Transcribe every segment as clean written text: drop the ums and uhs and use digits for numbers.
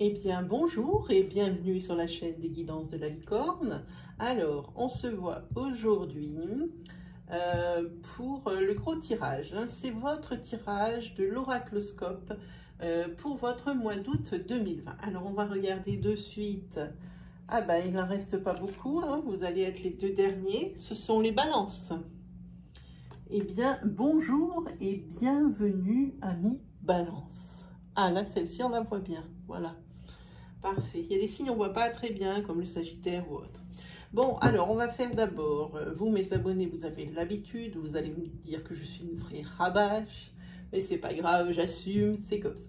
Eh bien, bonjour et bienvenue sur la chaîne des guidances de la licorne. Alors, on se voit aujourd'hui pour le gros tirage. C'est votre tirage de l'oracloscope pour votre mois d'août 2020. Alors, on va regarder de suite. Ah ben, il n'en reste pas beaucoup, hein. Vous allez être les deux derniers. Ce sont les balances. Eh bien, bonjour et bienvenue, amis balance. Ah là, celle-ci, on la voit bien. Voilà. Parfait. Il y a des signes on ne voit pas très bien, comme le Sagittaire ou autre. Bon, alors, on va faire d'abord, vous, mes abonnés, vous avez l'habitude, vous allez me dire que je suis une vraie rabâche, mais c'est pas grave, j'assume, c'est comme ça.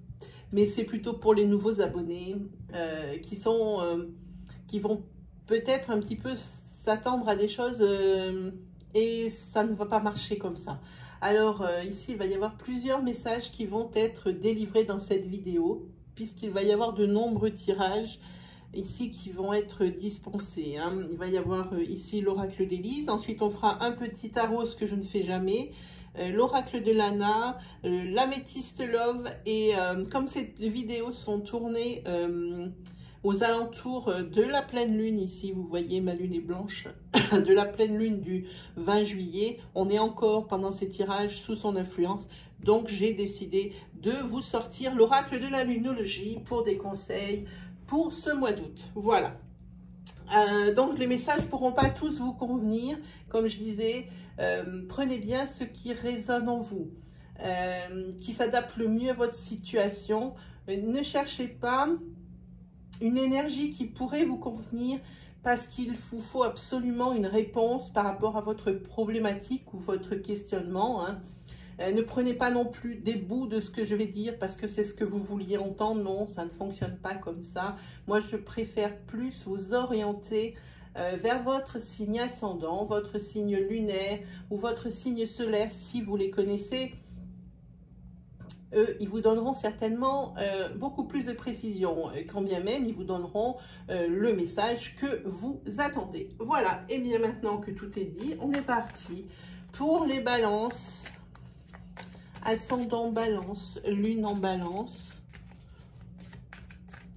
Mais c'est plutôt pour les nouveaux abonnés qui vont peut-être un petit peu s'attendre à des choses et ça ne va pas marcher comme ça. Alors, ici, il va y avoir plusieurs messages qui vont être délivrés dans cette vidéo, puisqu'il va y avoir de nombreux tirages ici qui vont être dispensés. Il va y avoir ici l'oracle d'Élise. Ensuite, on fera un petit tarot, ce que je ne fais jamais. L'oracle de Lana, l'améthyste Love. Et comme ces vidéos sont tournées aux alentours de la pleine lune, ici, vous voyez, ma lune est blanche, de la pleine lune du 20 juillet. On est encore pendant ces tirages sous son influence. Donc, j'ai décidé de vous sortir l'oracle de la lunologie pour des conseils pour ce mois d'août. Voilà. Donc, les messages ne pourront pas tous vous convenir. Comme je disais, prenez bien ce qui résonne en vous, qui s'adapte le mieux à votre situation. Ne cherchez pas une énergie qui pourrait vous convenir parce qu'il vous faut absolument une réponse par rapport à votre problématique ou votre questionnement. Ne prenez pas non plus des bouts de ce que je vais dire parce que c'est ce que vous vouliez entendre. Non, ça ne fonctionne pas comme ça. Moi, je préfère plus vous orienter vers votre signe ascendant, votre signe lunaire ou votre signe solaire si vous les connaissez. Eux, ils vous donneront certainement beaucoup plus de précision, quand bien même ils vous donneront le message que vous attendez. Voilà, et bien maintenant que tout est dit, on est parti pour les balances. Ascendant balance, lune en balance.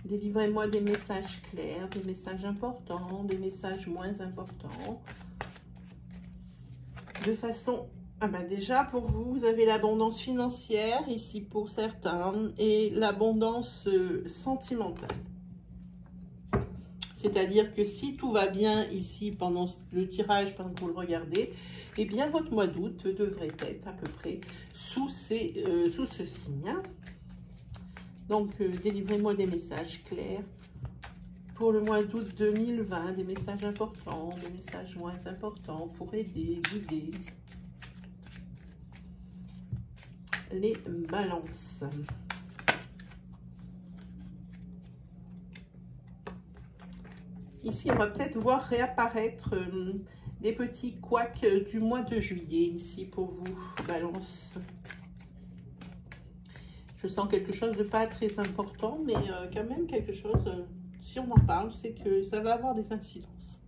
Délivrez-moi des messages clairs, des messages importants, des messages moins importants. De façon... Ah ben déjà, pour vous, vous avez l'abondance financière, ici pour certains, et l'abondance sentimentale. C'est-à-dire que si tout va bien ici pendant le tirage, pendant que vous le regardez, eh bien votre mois d'août devrait être à peu près sous ce signe. Donc, délivrez-moi des messages clairs pour le mois d'août 2020, des messages importants, des messages moins importants pour aider, guider les balances. Ici, on va peut-être voir réapparaître des petits couacs du mois de juillet, ici pour vous, balance. Je sens quelque chose de pas très important, mais quand même quelque chose, si on en parle, c'est que ça va avoir des incidences.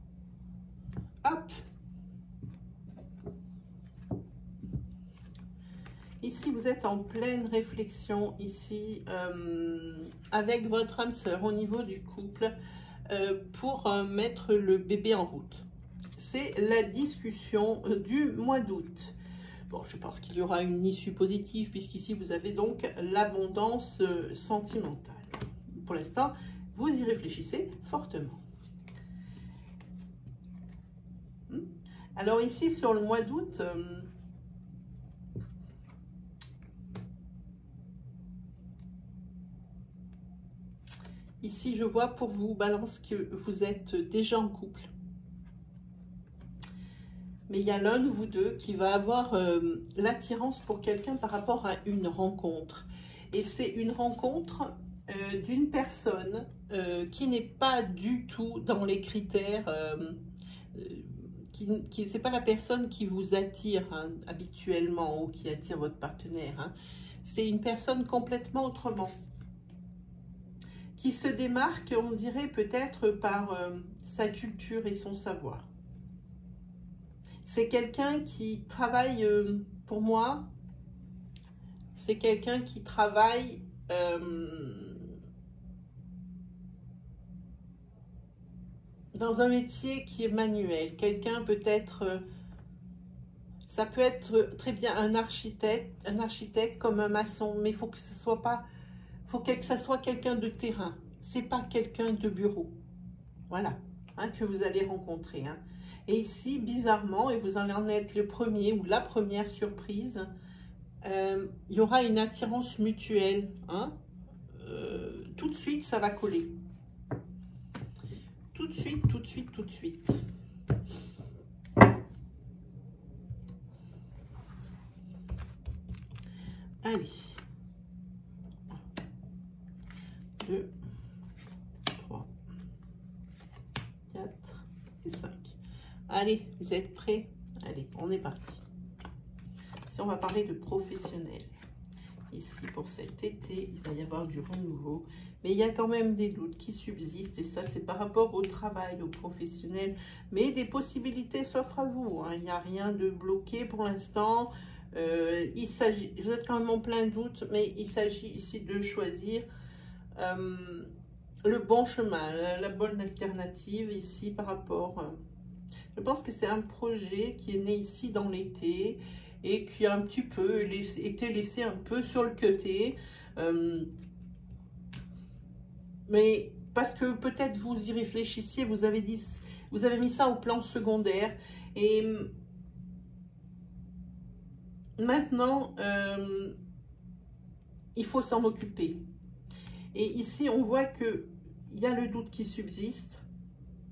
Hop! Ici, vous êtes en pleine réflexion, ici, avec votre âme sœur au niveau du couple, pour mettre le bébé en route. C'est la discussion du mois d'août. Bon, je pense qu'il y aura une issue positive, puisqu'ici, vous avez donc l'abondance sentimentale. Pour l'instant, vous y réfléchissez fortement. Alors ici, sur le mois d'août... Ici, je vois pour vous, balance, que vous êtes déjà en couple. Mais il y a l'un de vous deux qui va avoir l'attirance pour quelqu'un par rapport à une rencontre. Et c'est une rencontre d'une personne qui n'est pas du tout dans les critères, c'est pas la personne qui vous attire habituellement ou qui attire votre partenaire. C'est une personne complètement autrement, qui se démarque, on dirait peut-être par sa culture et son savoir. C'est quelqu'un qui travaille, pour moi, c'est quelqu'un qui travaille dans un métier qui est manuel. Quelqu'un peut-être, ça peut être très bien un architecte comme un maçon, mais il faut que ce soit pas, faut que ça soit quelqu'un de terrain. C'est pas quelqu'un de bureau. Voilà, hein, que vous allez rencontrer. Hein. Et ici, bizarrement, et vous allez en être le premier ou la première surprise, il y aura une attirance mutuelle. Hein. Tout de suite, ça va coller. Tout de suite, tout de suite, tout de suite. Allez. 2, 3, 4 et 5. Allez, vous êtes prêts? Allez, on est parti. Si on va parler de professionnel. Ici, pour cet été, il va y avoir du renouveau. Mais il y a quand même des doutes qui subsistent. Et ça, c'est par rapport au travail, au professionnel. Mais des possibilités s'offrent à vous. Hein. Il n'y a rien de bloqué pour l'instant. Il s'agit, vous êtes quand même en plein doute, mais il s'agit ici de choisir le bon chemin, la bonne alternative ici par rapport... je pense que c'est un projet qui est né ici dans l'été et qui a un petit peu été laissé un peu sur le côté. Mais parce que peut-être vous y réfléchissiez, vous avez mis ça au plan secondaire. Et maintenant, il faut s'en occuper. Et ici, on voit qu'il y a le doute qui subsiste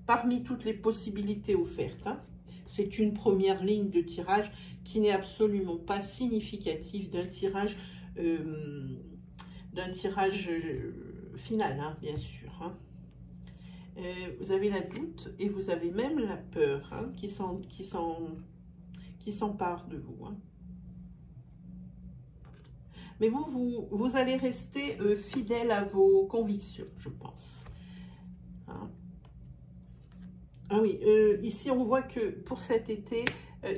parmi toutes les possibilités offertes. Hein. C'est une première ligne de tirage qui n'est absolument pas significative d'un tirage final, hein, bien sûr. Hein. Vous avez la doute et vous avez même la peur hein, qui s'empare de vous. Hein. Mais vous allez rester fidèle à vos convictions, je pense. Hein. Ah oui, ici on voit que pour cet été,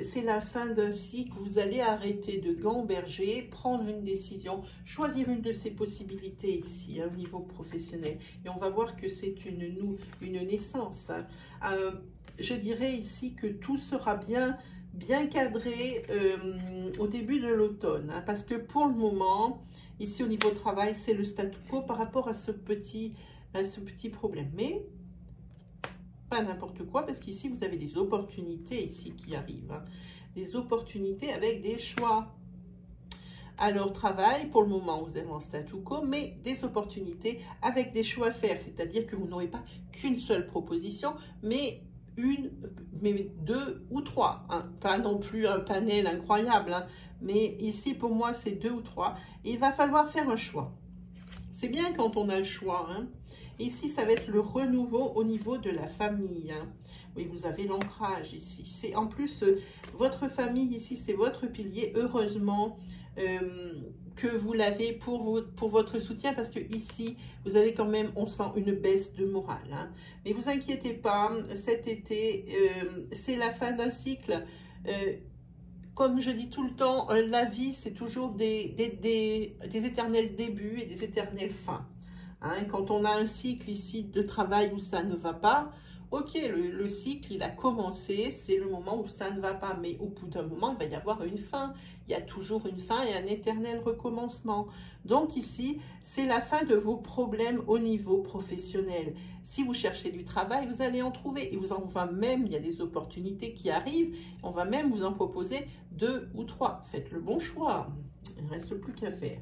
c'est la fin d'un cycle. Vous allez arrêter de gamberger, prendre une décision, choisir une de ces possibilités ici, au niveau professionnel. Et on va voir que c'est une naissance. Hein. Je dirais ici que tout sera bien cadré au début de l'automne. Hein, parce que pour le moment, ici au niveau travail, c'est le statu quo par rapport à ce petit problème. Mais pas n'importe quoi, parce qu'ici, vous avez des opportunités ici qui arrivent. Hein. Des opportunités avec des choix. Alors, travail, pour le moment, vous êtes en statu quo, mais des opportunités avec des choix à faire. C'est-à-dire que vous n'aurez pas qu'une seule proposition, mais deux ou trois. Hein. Pas non plus un panel incroyable, hein. Mais ici, pour moi, c'est 2 ou 3. Et il va falloir faire un choix. C'est bien quand on a le choix, hein. Ici, ça va être le renouveau au niveau de la famille. Hein. Oui, vous avez l'ancrage ici. C'est en plus, votre famille ici, c'est votre pilier. Heureusement que vous l'avez pour votre soutien, parce que ici, vous avez quand même, on sent une baisse de morale. Hein. Mais vous inquiétez pas, cet été, c'est la fin d'un cycle. Comme je dis tout le temps, la vie, c'est toujours des éternels débuts et des éternelles fins. Hein, quand on a un cycle ici de travail où ça ne va pas, ok, le cycle, il a commencé, c'est le moment où ça ne va pas. Mais au bout d'un moment, il va y avoir une fin. Il y a toujours une fin et un éternel recommencement. Donc ici, c'est la fin de vos problèmes au niveau professionnel. Si vous cherchez du travail, vous allez en trouver. Et on va même, il y a des opportunités qui arrivent, on va même vous en proposer 2 ou 3. Faites le bon choix. Il ne reste plus qu'à faire.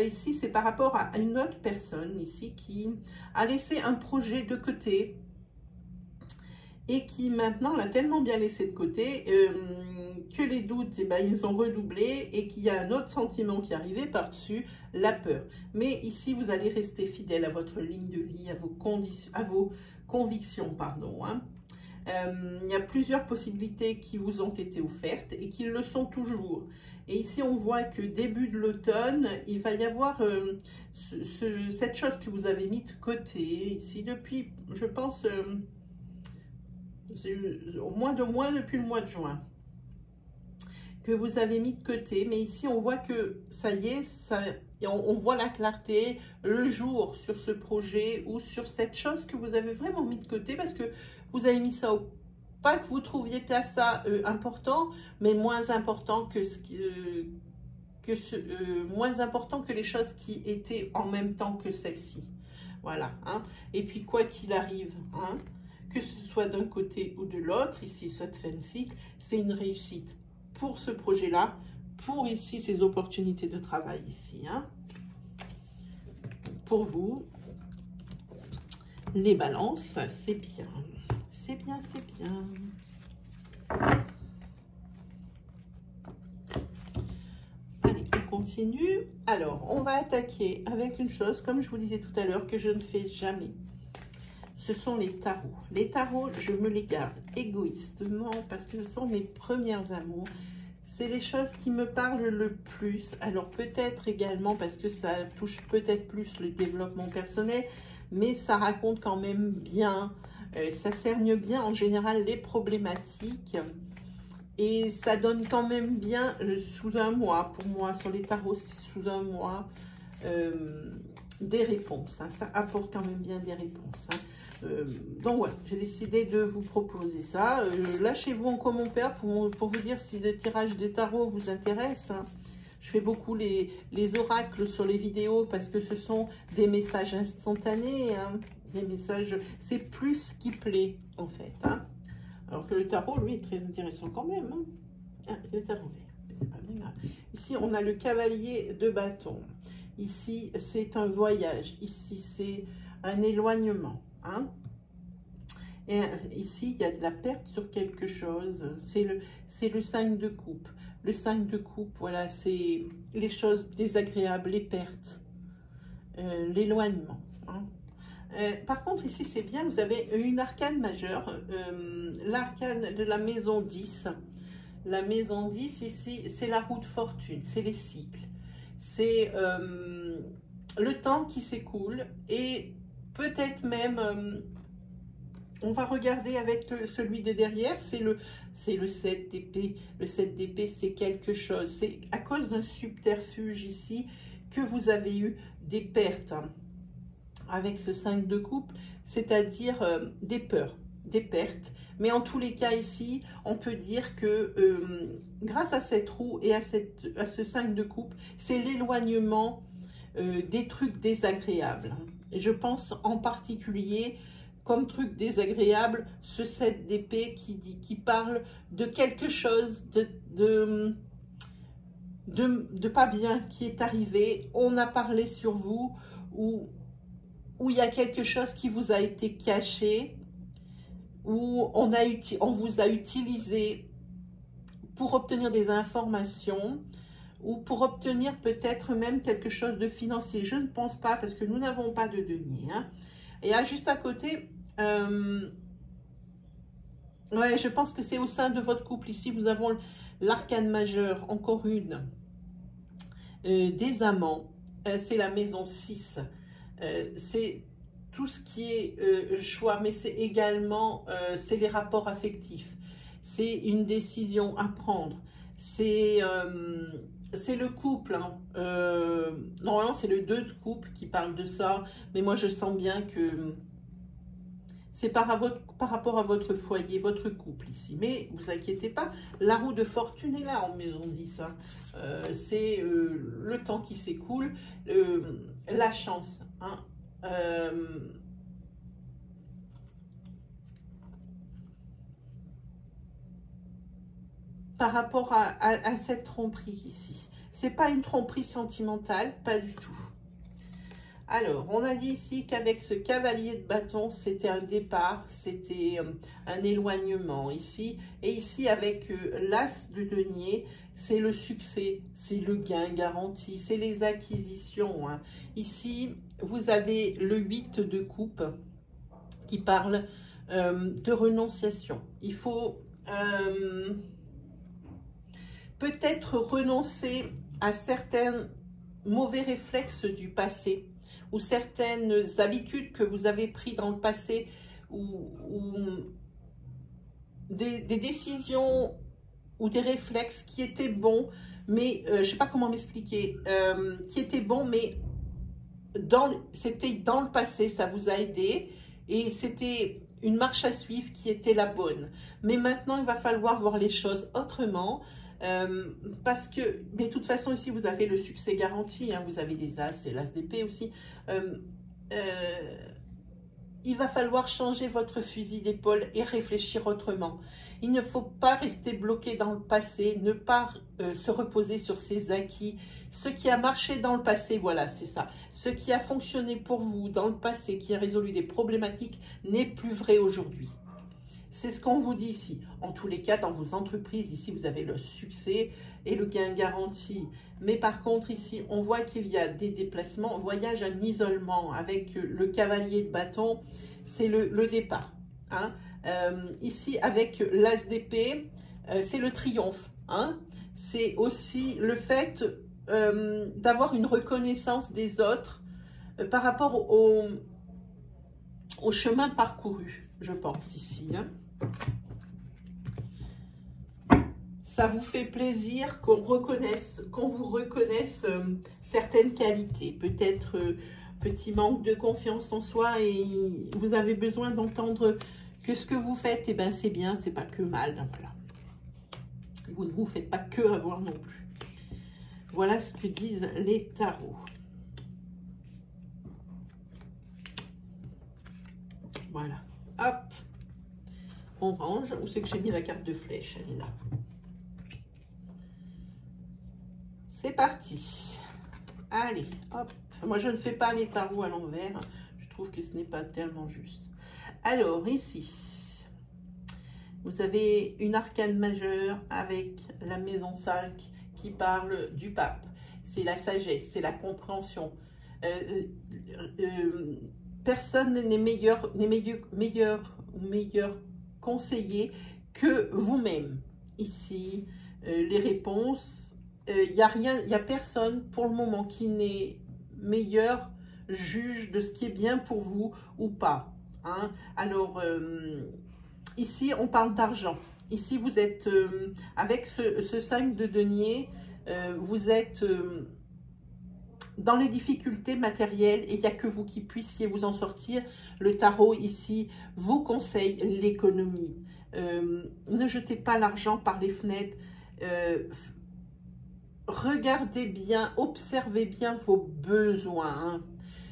Ici, c'est par rapport à une autre personne ici qui a laissé un projet de côté et qui maintenant l'a tellement bien laissé de côté que les doutes, eh ben, ils ont redoublé et qu'il y a un autre sentiment qui est arrivé par-dessus, la peur. Mais ici, vous allez rester fidèle à votre ligne de vie, à vos convictions, pardon. Hein. Il y a plusieurs possibilités qui vous ont été offertes et qui le sont toujours. Et ici, on voit que début de l'automne, il va y avoir cette chose que vous avez mis de côté ici depuis, je pense, au moins depuis le mois de juin, que vous avez mis de côté. Mais ici, on voit que ça y est, Et on voit la clarté, le jour sur ce projet ou sur cette chose que vous avez vraiment mis de côté parce que vous avez mis ça au... Pas que vous trouviez pas ça important, mais moins important que moins important que les choses qui étaient en même temps que celle-ci. Voilà. Hein. Et puis, quoi qu'il arrive, hein, que ce soit d'un côté ou de l'autre, ici, soit fin de cycle, c'est une réussite pour ce projet-là, pour ici, ces opportunités de travail ici. Hein. Pour vous, les balances, c'est bien. C'est bien, c'est bien. Allez, on continue. Alors, on va attaquer avec une chose, comme je vous disais tout à l'heure, que je ne fais jamais. Ce sont les tarots. Les tarots, je me les garde égoïstement parce que ce sont mes premières amours. C'est les choses qui me parlent le plus. Alors, peut-être également parce que ça touche peut-être plus le développement personnel, mais ça raconte quand même bien, ça cerne bien en général les problématiques. Et ça donne quand même bien, sous un mois, pour moi, sur les tarots, sous un mois, des réponses. Hein. Ça apporte quand même bien des réponses. Hein. Donc voilà, j'ai décidé de vous proposer ça. Lâchez-vous en commentaire pour vous dire si le tirage des tarots vous intéresse. Hein. Je fais beaucoup les oracles sur les vidéos parce que ce sont des messages instantanés. Hein. Des messages, c'est plus ce qui plaît en fait. Hein. Alors que le tarot, lui, est très intéressant quand même. Hein. Ah, il est à l'envers, mais c'est pas bien grave. Ici, on a le cavalier de bâton. Ici, c'est un voyage. Ici, c'est un éloignement. Hein. Et ici, il y a de la perte sur quelque chose. C'est le 5 de coupe. Le 5 de coupe, voilà, c'est les choses désagréables, les pertes, l'éloignement. Hein. Par contre, ici, c'est bien, vous avez une arcane majeure, l'arcane de la maison 10. La maison 10, ici, c'est la roue de fortune, c'est les cycles. C'est le temps qui s'écoule et peut-être même, on va regarder avec celui de derrière, c'est le 7 d'épée. Le 7 d'épée, c'est quelque chose. C'est à cause d'un subterfuge ici que vous avez eu des pertes. Hein. Avec ce 5 de coupe, c'est-à-dire des peurs, des pertes. Mais en tous les cas ici, on peut dire que grâce à cette roue et à ce 5 de coupe, c'est l'éloignement des trucs désagréables. Et je pense en particulier, comme truc désagréable, ce 7 d'épée qui parle de quelque chose de pas bien qui est arrivé. On a parlé sur vous ou où il y a quelque chose qui vous a été caché, où on vous a utilisé pour obtenir des informations ou pour obtenir peut-être même quelque chose de financier. Je ne pense pas parce que nous n'avons pas de denier. Hein. Et là, juste à côté, ouais, je pense que c'est au sein de votre couple. Ici, nous avons l'arcane majeur, encore une, des amants. C'est la maison 6. C'est tout ce qui est choix, mais c'est également c'est les rapports affectifs. C'est une décision à prendre. C'est le couple. Hein. Normalement, c'est le 2 de couple qui parle de ça, mais moi, je sens bien que c'est par rapport à votre foyer, votre couple ici. Mais vous inquiétez pas, la roue de fortune est là en maison 10. Hein. C'est le temps qui s'écoule, la chance. Hein. Par rapport à cette tromperie ici. C'est pas une tromperie sentimentale, pas du tout. Alors, on a dit ici qu'avec ce cavalier de bâton, c'était un départ, c'était un éloignement ici. Et ici, avec l'as de denier, c'est le succès, c'est le gain garanti, c'est les acquisitions. Hein. Ici, vous avez le 8 de coupe qui parle de renonciation. Il faut peut-être renoncer à certains mauvais réflexes du passé ou certaines habitudes que vous avez prises dans le passé ou des décisions ou des réflexes qui étaient bons, mais je ne sais pas comment m'expliquer, qui était bon, mais c'était dans le passé, ça vous a aidé, et c'était une marche à suivre qui était la bonne. Mais maintenant, il va falloir voir les choses autrement, parce que, mais de toute façon, ici, vous avez le succès garanti, hein, vous avez des As et l'As d'épée aussi. Il va falloir changer votre fusil d'épaule et réfléchir autrement. Il ne faut pas rester bloqué dans le passé, ne pas se reposer sur ses acquis. Ce qui a marché dans le passé, voilà, c'est ça. Ce qui a fonctionné pour vous dans le passé, qui a résolu des problématiques, n'est plus vrai aujourd'hui. C'est ce qu'on vous dit ici. En tous les cas, dans vos entreprises, ici, vous avez le succès et le gain garanti. Mais par contre, ici, on voit qu'il y a des déplacements. Voyage en isolement avec le cavalier de bâton, c'est le départ. Hein. Ici, avec l'As d'épée, c'est le triomphe. Hein. C'est aussi le fait d'avoir une reconnaissance des autres par rapport au chemin parcouru, je pense, ici. Hein. Ça vous fait plaisir qu'on vous reconnaisse certaines qualités. Peut-être petit manque de confiance en soi et vous avez besoin d'entendre que ce que vous faites, eh ben, c'est bien, c'est pas que mal. Voilà. Vous ne vous faites pas que avoir non plus. Voilà ce que disent les tarots. Voilà. Hop. On range. Où c'est que j'ai mis la carte de flèche? Elle est là. C'est parti. Allez, hop. Moi, je ne fais pas les tarots à l'envers. Je trouve que ce n'est pas tellement juste. Alors, ici, vous avez une arcane majeure avec la maison 5 qui parle du pape. C'est la sagesse, c'est la compréhension. Personne n'est meilleur conseiller que vous-même. Ici, les réponses, il n'y a personne pour le moment qui n'est meilleur juge de ce qui est bien pour vous ou pas. Hein. Alors, ici, on parle d'argent. Ici, vous êtes, avec ce 5 de denier, vous êtes dans les difficultés matérielles et il n'y a que vous qui puissiez vous en sortir. Le tarot, ici, vous conseille l'économie. Ne jetez pas l'argent par les fenêtres. Regardez bien, observez bien vos besoins. Hein.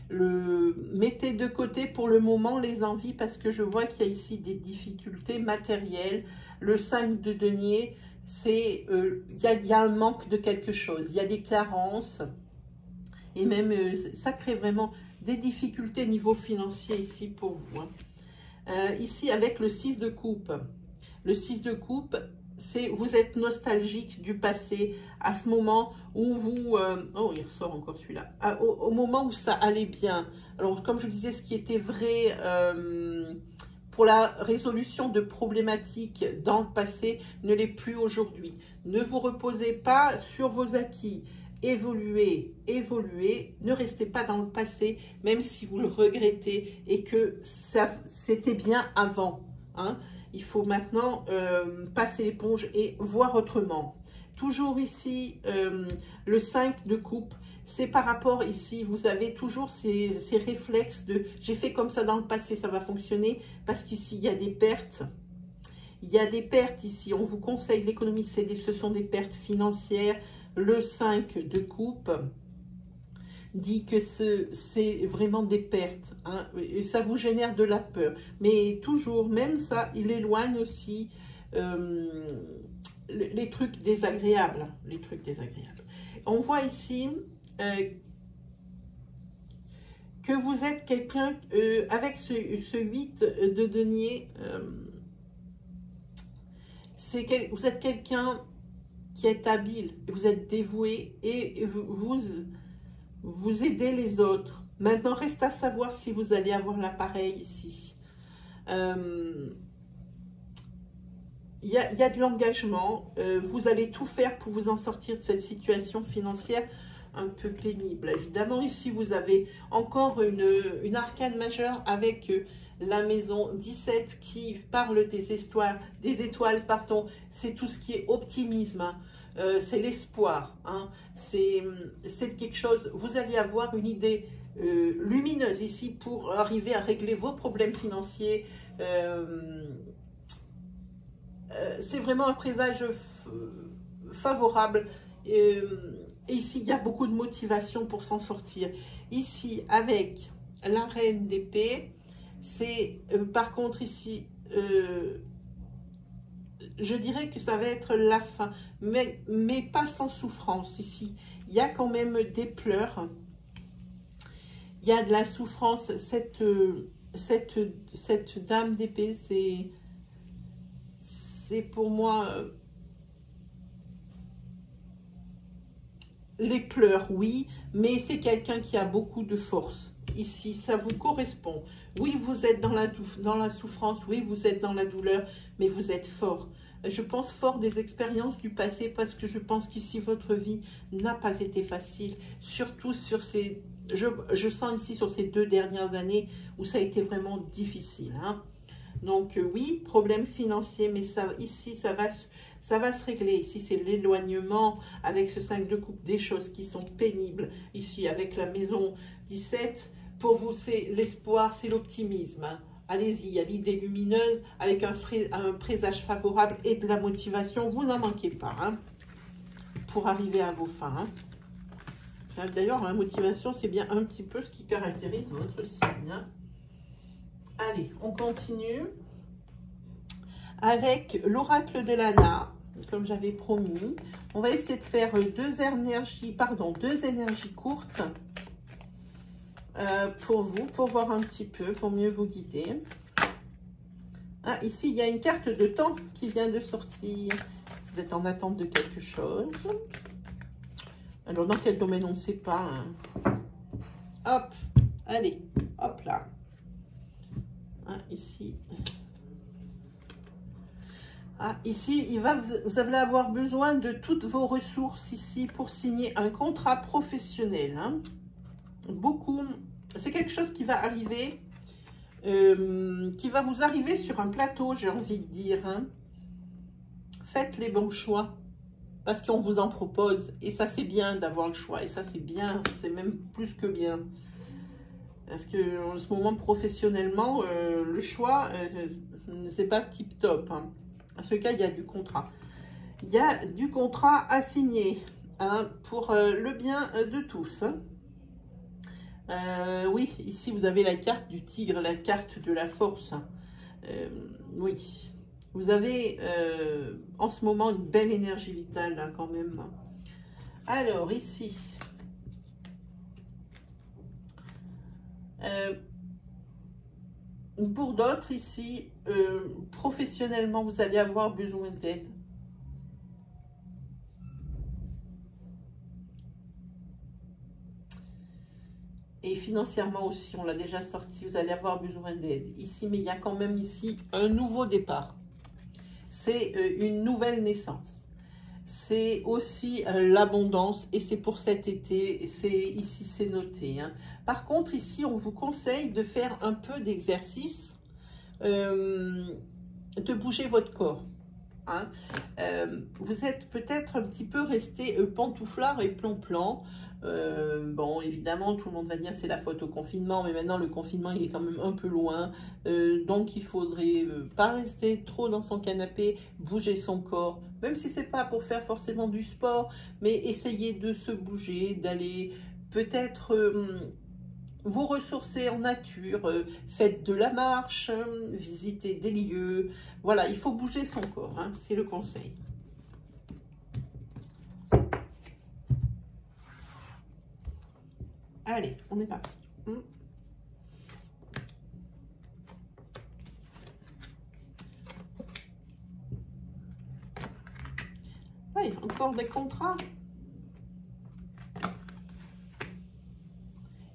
Mettez de côté pour le moment les envies parce que je vois qu'il y a ici des difficultés matérielles. Le 5 de denier, c'est il y a un manque de quelque chose, il y a des carences et même ça crée vraiment des difficultés au niveau financier ici pour vous. Hein. Ici avec le 6 de coupe, le 6 de coupe, c'est vous êtes nostalgique du passé à ce moment où vous oh il ressort encore celui-là, au moment où ça allait bien. Alors comme je vous disais, ce qui était vrai pour la résolution de problématiques dans le passé ne l'est plus aujourd'hui. Ne vous reposez pas sur vos acquis. Évoluez, évoluez, ne restez pas dans le passé, même si vous le regrettez et que c'était bien avant. Hein. Il faut maintenant passer l'éponge et voir autrement. Toujours ici, le 5 de coupe, c'est par rapport ici, vous avez toujours ces réflexes de « j'ai fait comme ça dans le passé, ça va fonctionner » parce qu'ici, il y a des pertes. Il y a des pertes ici, on vous conseille l'économie, ce sont des pertes financières. Le 5 de coupe dit que c'est vraiment des pertes. Hein, et ça vous génère de la peur. Mais toujours, même ça, il éloigne aussi les trucs désagréables. Les trucs désagréables. On voit ici que vous êtes quelqu'un, avec ce 8 de denier, vous êtes quelqu'un qui est habile, vous êtes dévoué et vous aidez les autres. Maintenant, reste à savoir si vous allez avoir l'appareil ici. Il y a de l'engagement. Vous allez tout faire pour vous en sortir de cette situation financière un peu pénible. Évidemment, ici, vous avez encore une arcane majeure avec la maison 17 qui parle des étoiles, pardon. C'est tout ce qui est optimisme. Hein. c'est l'espoir. Hein. C'est quelque chose, vous allez avoir une idée lumineuse ici pour arriver à régler vos problèmes financiers. C'est vraiment un présage favorable. Et ici, il y a beaucoup de motivation pour s'en sortir. Ici, avec la reine d'épée, c'est par contre ici, je dirais que ça va être la fin, mais pas sans souffrance ici. Il y a quand même des pleurs. Il y a de la souffrance. Cette dame d'épée, c'est pour moi les pleurs, oui, mais c'est quelqu'un qui a beaucoup de force. Ici, ça vous correspond. Oui, vous êtes dans la souffrance, oui, vous êtes dans la douleur, mais vous êtes fort. Je pense fort des expériences du passé parce que je pense qu'ici, votre vie n'a pas été facile. Surtout sur ces... Je sens ici sur ces 2 dernières années où ça a été vraiment difficile. Hein. Donc oui, problème financier, mais ça, ici, ça va se régler. Ici, c'est l'éloignement avec ce 5 de coupe, des choses qui sont pénibles. Ici, avec la maison 17, pour vous, c'est l'espoir, c'est l'optimisme. Hein. Allez-y, il y a l'idée lumineuse avec un présage favorable et de la motivation. Vous n'en manquez pas hein, pour arriver à vos fins. Hein. D'ailleurs, la motivation, c'est bien un petit peu ce qui caractérise votre signe. Hein. Allez, on continue avec l'oracle de l'Anna, comme j'avais promis. On va essayer de faire deux énergies courtes pour vous, pour voir un petit peu, pour mieux vous guider. Ah, ici, il y a une carte de temps qui vient de sortir. Vous êtes en attente de quelque chose. Alors, dans quel domaine, on ne sait pas. Hein. Hop, allez, hop là. Ah, ici. Ah, ici, vous allez avoir besoin de toutes vos ressources ici pour signer un contrat professionnel. Hein. Beaucoup, c'est quelque chose qui va arriver, qui va vous arriver sur un plateau, j'ai envie de dire. Hein. Faites les bons choix, parce qu'on vous en propose. Et ça, c'est bien d'avoir le choix. Et ça, c'est bien, c'est même plus que bien. Parce que en ce moment, professionnellement, le choix, c'est pas tip-top. Hein. En ce cas, il y a du contrat. Il y a du contrat à signer hein, pour le bien de tous. Hein. Oui, ici, vous avez la carte du tigre, la carte de la force. Oui, vous avez en ce moment une belle énergie vitale hein, quand même. Alors, ici... pour d'autres ici, professionnellement, vous allez avoir besoin d'aide. Et financièrement aussi, on l'a déjà sorti, vous allez avoir besoin d'aide. Ici, mais il y a quand même ici un nouveau départ. C'est une nouvelle naissance. C'est aussi l'abondance et c'est pour cet été, ici c'est noté. Hein. Par contre, ici, on vous conseille de faire un peu d'exercice, de bouger votre corps. Hein. Vous êtes peut-être un petit peu resté pantouflard et plan-plan. Bon, évidemment, tout le monde va dire c'est la faute au confinement, mais maintenant le confinement il est quand même un peu loin. Donc il faudrait pas rester trop dans son canapé, bouger son corps, même si c'est pas pour faire forcément du sport, mais essayer de se bouger, d'aller peut-être vous ressourcer en nature, faites de la marche, visitez des lieux. Voilà, il faut bouger son corps, hein, c'est le conseil. Allez, on est parti. Oui, encore des contrats.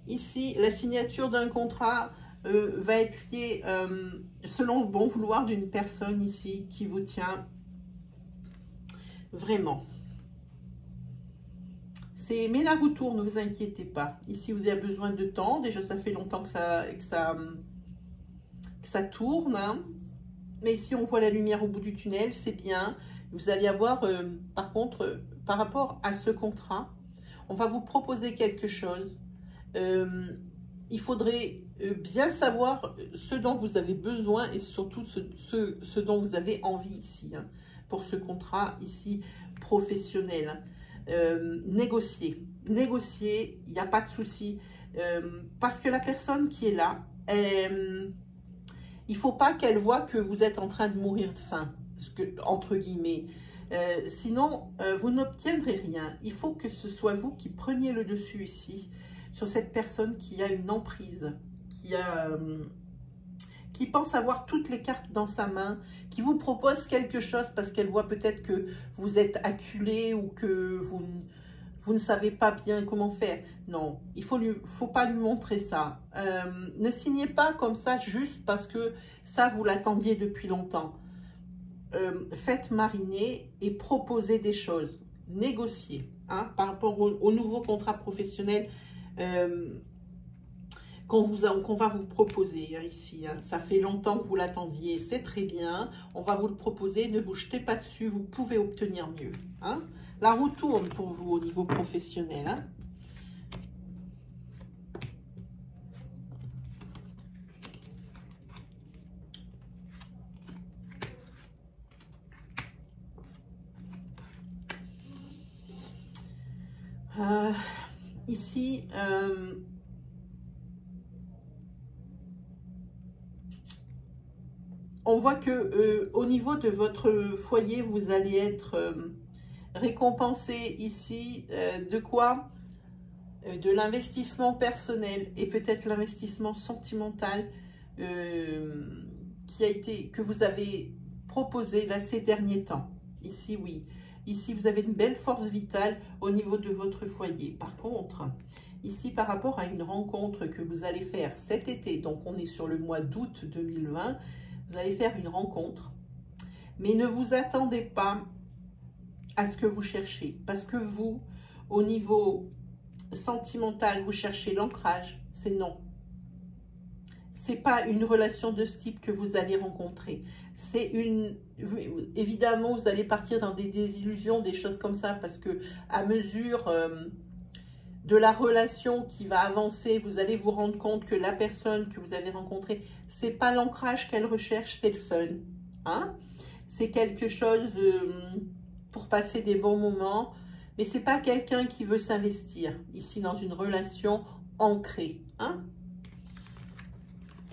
Ici, la signature d'un contrat va être liée selon le bon vouloir d'une personne ici qui vous tient vraiment. Mais la roue tourne, ne vous inquiétez pas. Ici, vous avez besoin de temps. Déjà, ça fait longtemps que ça tourne. Hein. Mais ici, on voit la lumière au bout du tunnel. C'est bien. Vous allez avoir, par contre, par rapport à ce contrat, on va vous proposer quelque chose. Il faudrait bien savoir ce dont vous avez besoin et surtout ce dont vous avez envie ici, hein, pour ce contrat ici professionnel. Négocier, il n'y a pas de souci, parce que la personne qui est là, il ne faut pas qu'elle voie que vous êtes en train de mourir de faim, entre guillemets. Sinon, vous n'obtiendrez rien. Il faut que ce soit vous qui preniez le dessus ici, sur cette personne qui a une emprise, qui pense avoir toutes les cartes dans sa main, qui vous propose quelque chose parce qu'elle voit peut-être que vous êtes acculé ou que vous ne savez pas bien comment faire. Non, il faut pas lui montrer ça. Ne signez pas comme ça juste parce que ça, vous l'attendiez depuis longtemps. Faites mariner et proposez des choses. Négociez, hein, par rapport au nouveau contrat professionnel qu'on va vous proposer, hein, ici. Hein. Ça fait longtemps que vous l'attendiez, c'est très bien. On va vous le proposer, ne vous jetez pas dessus, vous pouvez obtenir mieux. Hein. La roue tourne pour vous au niveau professionnel. Hein. Ici, on voit que au niveau de votre foyer, vous allez être récompensé ici de quoi? De l'investissement personnel et peut-être l'investissement sentimental que vous avez proposé là ces derniers temps. Ici, oui. Ici, vous avez une belle force vitale au niveau de votre foyer. Par contre, ici, par rapport à une rencontre que vous allez faire cet été, donc on est sur le mois d'août 2020, vous allez faire une rencontre, mais ne vous attendez pas à ce que vous cherchez, parce que vous, au niveau sentimental, vous cherchez l'ancrage, c'est non. C'est pas une relation de ce type que vous allez rencontrer. C'est évidemment, vous allez partir dans des désillusions, des choses comme ça, parce que à mesure de la relation qui va avancer, vous allez vous rendre compte que la personne que vous avez rencontrée, c'est pas l'ancrage qu'elle recherche, c'est le fun. Hein? C'est quelque chose pour passer des bons moments, mais c'est pas quelqu'un qui veut s'investir ici dans une relation ancrée. Hein?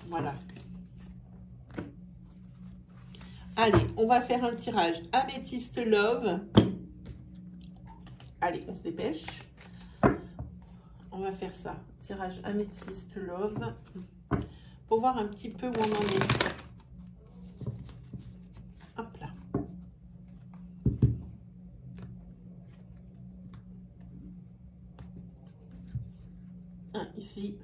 Voilà. Allez, on va faire un tirage Améthyste Love. Allez, on se dépêche. On va faire ça. Tirage Améthyste Love. Pour voir un petit peu où on en est. Hop là. Ici.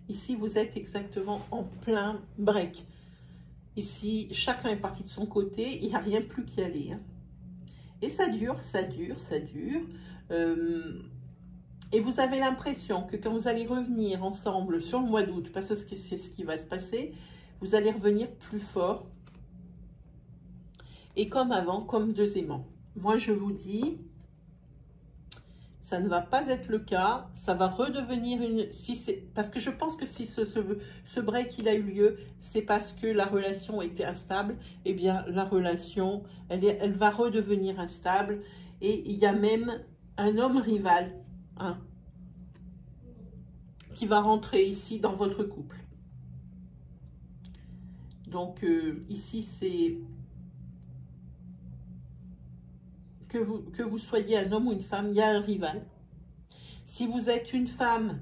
Ici, vous êtes exactement en plein break. Ici, chacun est parti de son côté. Il n'y a rien plus qu'y aller. Hein. Et ça dure, ça dure, ça dure. Et vous avez l'impression que quand vous allez revenir ensemble sur le mois d'août, parce que c'est ce qui va se passer, vous allez revenir plus fort. Et comme avant, comme deux aimants. Moi, je vous dis... ça ne va pas être le cas, ça va redevenir parce que je pense que si ce break il a eu lieu, c'est parce que la relation était instable, et bien la relation, elle va redevenir instable, et il y a même un homme rival, hein, qui va rentrer ici dans votre couple. Donc ici c'est que vous soyez un homme ou une femme, il y a un rival. Si vous êtes une femme,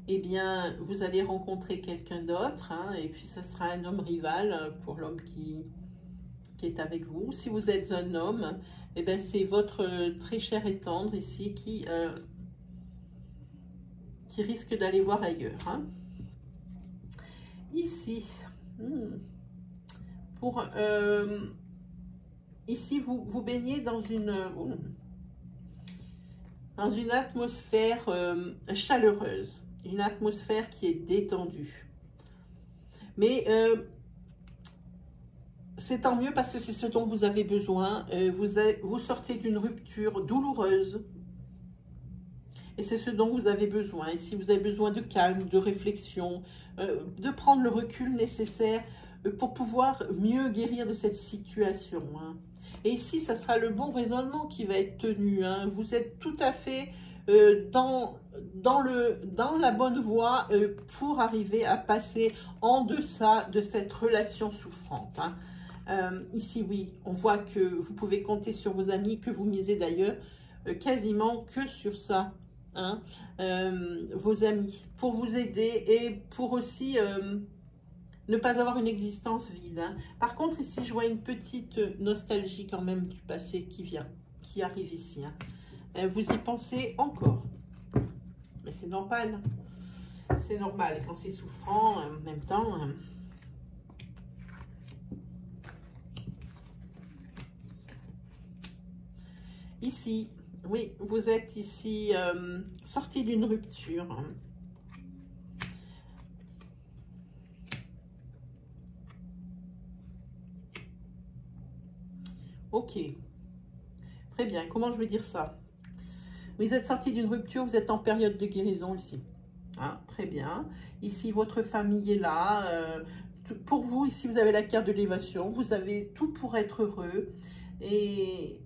eh bien, vous allez rencontrer quelqu'un d'autre, hein, et puis ça sera un homme rival pour l'homme qui est avec vous. Si vous êtes un homme, eh bien, c'est votre très cher et tendre ici qui risque d'aller voir ailleurs. Hein. Ici, ici, vous baignez dans une atmosphère chaleureuse. une atmosphère qui est détendue. Mais c'est tant mieux parce que c'est ce dont vous avez besoin. Vous sortez d'une rupture douloureuse. Et c'est ce dont vous avez besoin. Et si vous avez besoin de calme, de réflexion, de prendre le recul nécessaire pour pouvoir mieux guérir de cette situation. Hein. Et ici, ça sera le bon raisonnement qui va être tenu. Hein. Vous êtes tout à fait dans la bonne voie pour arriver à passer en deçà de cette relation souffrante. Hein. Ici, oui, on voit que vous pouvez compter sur vos amis, que vous misez d'ailleurs quasiment que sur ça. Hein, vos amis, pour vous aider et pour aussi ne pas avoir une existence vide. Hein. Par contre, ici, je vois une petite nostalgie quand même du passé qui arrive ici. Hein. Vous y pensez encore. Mais c'est normal. C'est normal quand c'est souffrant en même temps. Ici, oui, vous êtes ici sorti d'une rupture. Hein. Ok. Très bien. Comment je vais dire ça? Vous êtes sorti d'une rupture, vous êtes en période de guérison ici. Hein, très bien. Ici, votre famille est là. Pour vous, ici, vous avez la carte de l'élévation. Vous avez tout pour être heureux. Et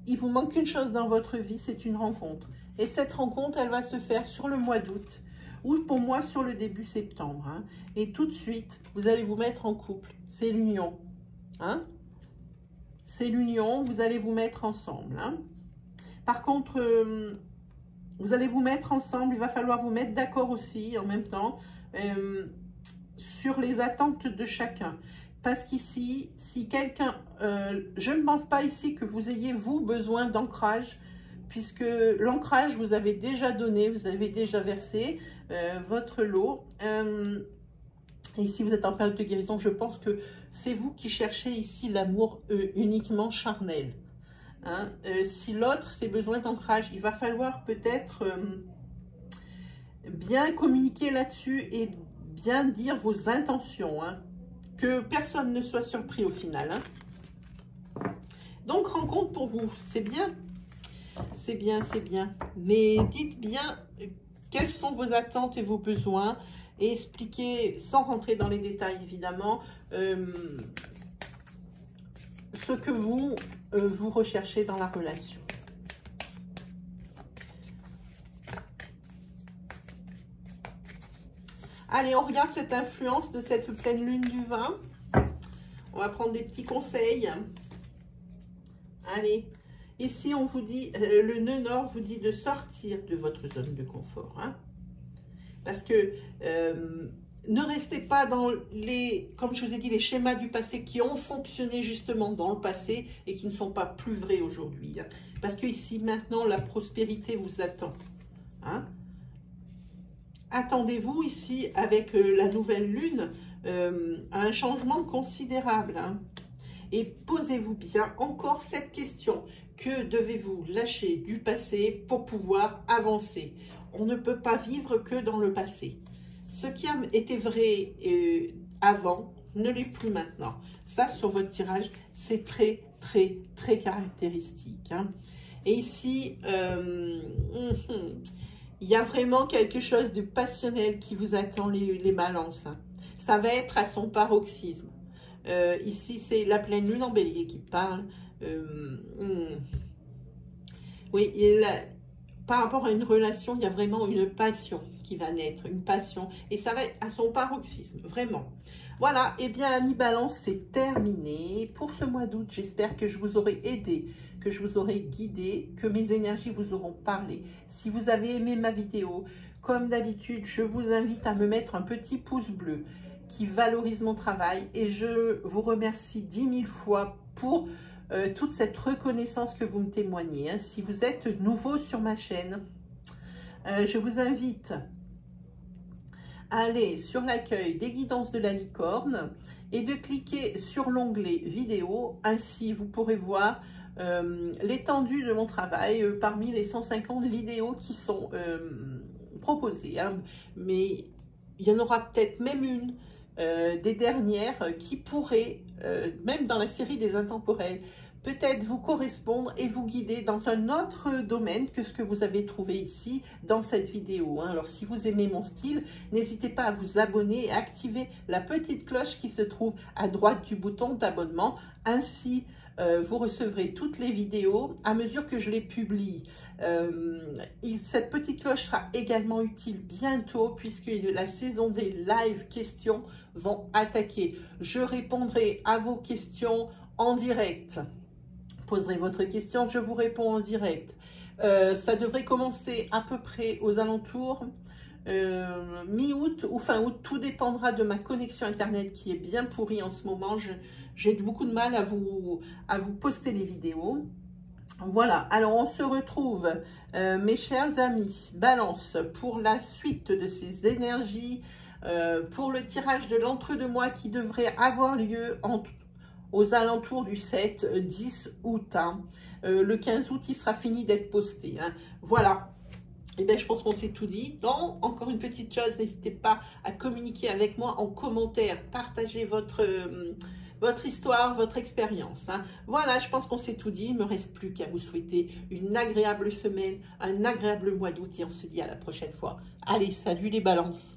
il vous manque une chose dans votre vie, c'est une rencontre. Et cette rencontre, elle va se faire sur le mois d'août ou pour moi sur le début septembre. Hein. Et tout de suite, vous allez vous mettre en couple. C'est l'union. Hein. C'est l'union, vous allez vous mettre ensemble. Hein. Par contre, vous allez vous mettre ensemble, il va falloir vous mettre d'accord aussi en même temps sur les attentes de chacun. Parce qu'ici, si quelqu'un, je ne pense pas ici que vous ayez, vous, besoin d'ancrage, puisque l'ancrage, vous avez déjà donné, vous avez déjà versé votre lot. Et si vous êtes en période de guérison, je pense que c'est vous qui cherchez ici l'amour uniquement charnel. Hein. Si l'autre, c'est besoin d'ancrage, il va falloir peut-être bien communiquer là-dessus et bien dire vos intentions, hein. Que personne ne soit surpris au final. Hein. Donc, rencontre pour vous, c'est bien. C'est bien, c'est bien. Mais dites bien quelles sont vos attentes et vos besoins et expliquez, sans rentrer dans les détails évidemment, ce que vous recherchez dans la relation. Allez, on regarde cette influence de cette pleine lune du 20. On va prendre des petits conseils. Allez, ici on vous dit, le nœud nord vous dit de sortir de votre zone de confort. Hein, parce que ne restez pas dans les, comme je vous ai dit, les schémas du passé qui ont fonctionné justement dans le passé et qui ne sont pas plus vrais aujourd'hui. Hein, parce que ici, maintenant, la prospérité vous attend. Hein. Attendez-vous ici, avec la nouvelle lune, à un changement considérable. Hein. Et posez-vous bien encore cette question. Que devez-vous lâcher du passé pour pouvoir avancer? On ne peut pas vivre que dans le passé. Ce qui a été vrai avant ne l'est plus maintenant. Ça, sur votre tirage, c'est très, très, très caractéristique. Hein. Et ici, il y a vraiment quelque chose de passionnel qui vous attend, les balances. Hein. Ça va être à son paroxysme. Ici, c'est la pleine lune en bélier qui parle. Oui, par rapport à une relation, il y a vraiment une passion qui va naître, une passion. Et ça va être à son paroxysme, vraiment. Voilà, et bien, amis balance, c'est terminé pour ce mois d'août. J'espère que je vous aurai aidé, que je vous aurai guidé, que mes énergies vous auront parlé. Si vous avez aimé ma vidéo, comme d'habitude, je vous invite à me mettre un petit pouce bleu qui valorise mon travail. Et je vous remercie 10 000 fois pour toute cette reconnaissance que vous me témoignez. Hein. Si vous êtes nouveau sur ma chaîne, je vous invite à aller sur l'accueil des guidances de la licorne et de cliquer sur l'onglet vidéo. Ainsi, vous pourrez voir l'étendue de mon travail parmi les 150 vidéos qui sont proposer, hein, mais il y en aura peut-être même une des dernières qui pourrait, même dans la série des intemporels, peut-être vous correspondre et vous guider dans un autre domaine que ce que vous avez trouvé ici dans cette vidéo. Hein. Alors, si vous aimez mon style, n'hésitez pas à vous abonner et activer la petite cloche qui se trouve à droite du bouton d'abonnement. Ainsi, vous recevrez toutes les vidéos à mesure que je les publie. Cette petite cloche sera également utile bientôt puisque la saison des live questions vont attaquer. Je répondrai à vos questions en direct. Poserez votre question, je vous réponds en direct. Ça devrait commencer à peu près aux alentours mi-août ou fin août. Tout dépendra de ma connexion internet qui est bien pourrie en ce moment. J'ai beaucoup de mal à vous poster les vidéos. Voilà, alors on se retrouve, mes chers amis, Balance, pour la suite de ces énergies, pour le tirage de l'entre-deux-mois qui devrait avoir lieu aux alentours du 7-10 août. Hein. Le 15 août, il sera fini d'être posté. Hein. Voilà. Et bien, je pense qu'on s'est tout dit. Donc, encore une petite chose, n'hésitez pas à communiquer avec moi en commentaire. Partagez votre histoire, votre expérience. Hein. Voilà, je pense qu'on s'est tout dit. Il ne me reste plus qu'à vous souhaiter une agréable semaine, un agréable mois d'août et on se dit à la prochaine fois. Allez, salut les balances!